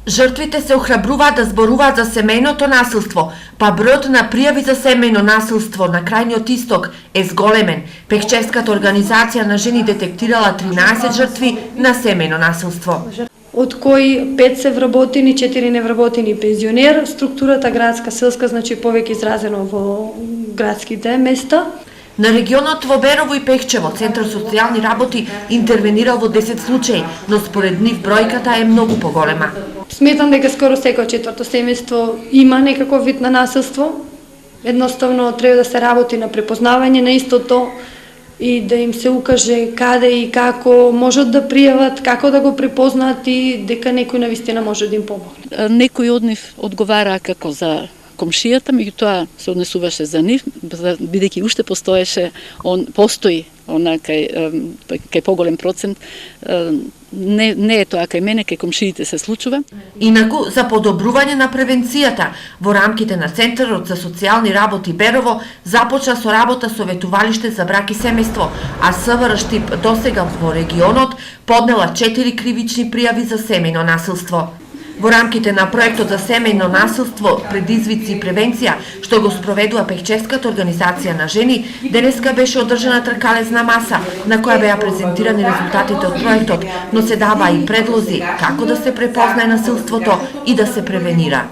Жртвите се охрабруваат да зборуваат за семејното насилство, па бројот на пријави за семејно насилство на крајниот исток е зголемен. Пехчевската организација на жени детектирала 13 жртви на семејно насилство. Од кои 5 се вработени, 4 невработени и пензионер. Структурата градска, селска, значи повеќе изразено во градските места. На регионот во Берово и Пехчево, Центар социјални работи интервенирал во 10 случаи, но според нив бројката е многу поголема. Сметам дека скоро секој четврто семејство има некаков вид на насилство. Едноставно треба да се работи на препознавање на истото и да им се укаже каде и како можат да пријават, како да го препознаат и дека некој навистина може да им помогне. Некој од нив одговара како за комшијата, меѓутоа се однесуваше за нив, бидејќи уште постои кај поголем процент, не е тоа кај мене, кај комшиите се случува. Инаку, за подобрување на превенцијата, во рамките на Центарот за социјални работи Берово започна со работа советувалиште за брак и семејство, а СВР Штип досега во регионот поднела 4 кривични пријави за семејно насилство. Во рамките на проектот за семејно насилство, предизвици и превенција, што го спроведува Пехчевската организација на жени, денеска беше одржана тркалезна маса, на која беа презентирани резултатите од проектот, но се дава и предлози како да се препознае насилството и да се превенира.